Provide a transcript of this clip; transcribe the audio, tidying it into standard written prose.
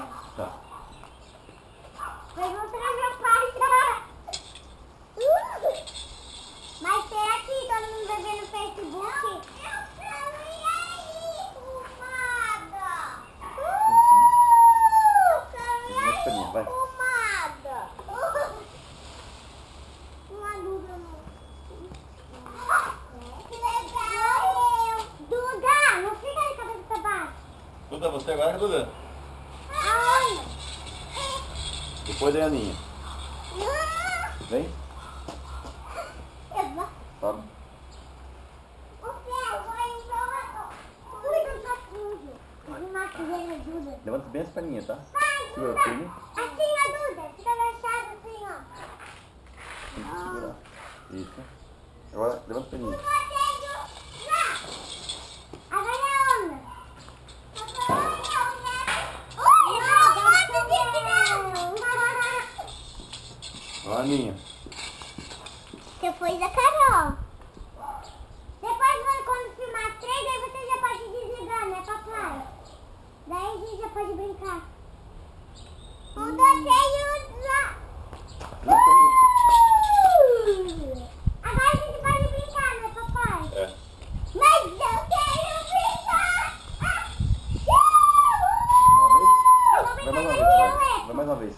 papai. Tá. Vai mostrar meu pai, tá? Mas tem aqui, todo mundo vai ver no Facebook. Eu também aí, fumada. Mais paninha, vai. Fumada. Uma Duda não. Que legal. Duda, não fica de cabeça pra baixo. Duda, você agora, Duda? Aonde? Depois da Aninha. Vem. Eu vou. Sobe. O céu vai embora. Duda tá sujo. Eu maquiei a Duda. Levanta bem as paninhas, tá? Vai, Segura Duda. firme. Assim, a Duda. Fica agachada assim, ó. Tem que segurar. Isso. Agora, levanta as paninhas. Agora é onda. Oi, não. Ó, Aninha. Depois da Carol. Depois, quando filmar 3, aí você já pode desligar, né, papai? Daí a gente já pode brincar. 1, 2, 3, já. Agora a gente pode brincar, né, papai? É. Mas eu quero brincar! Uma vez? Eu vou Vai brincar mais uma no vez, Rio, vai. Vai mais uma vez.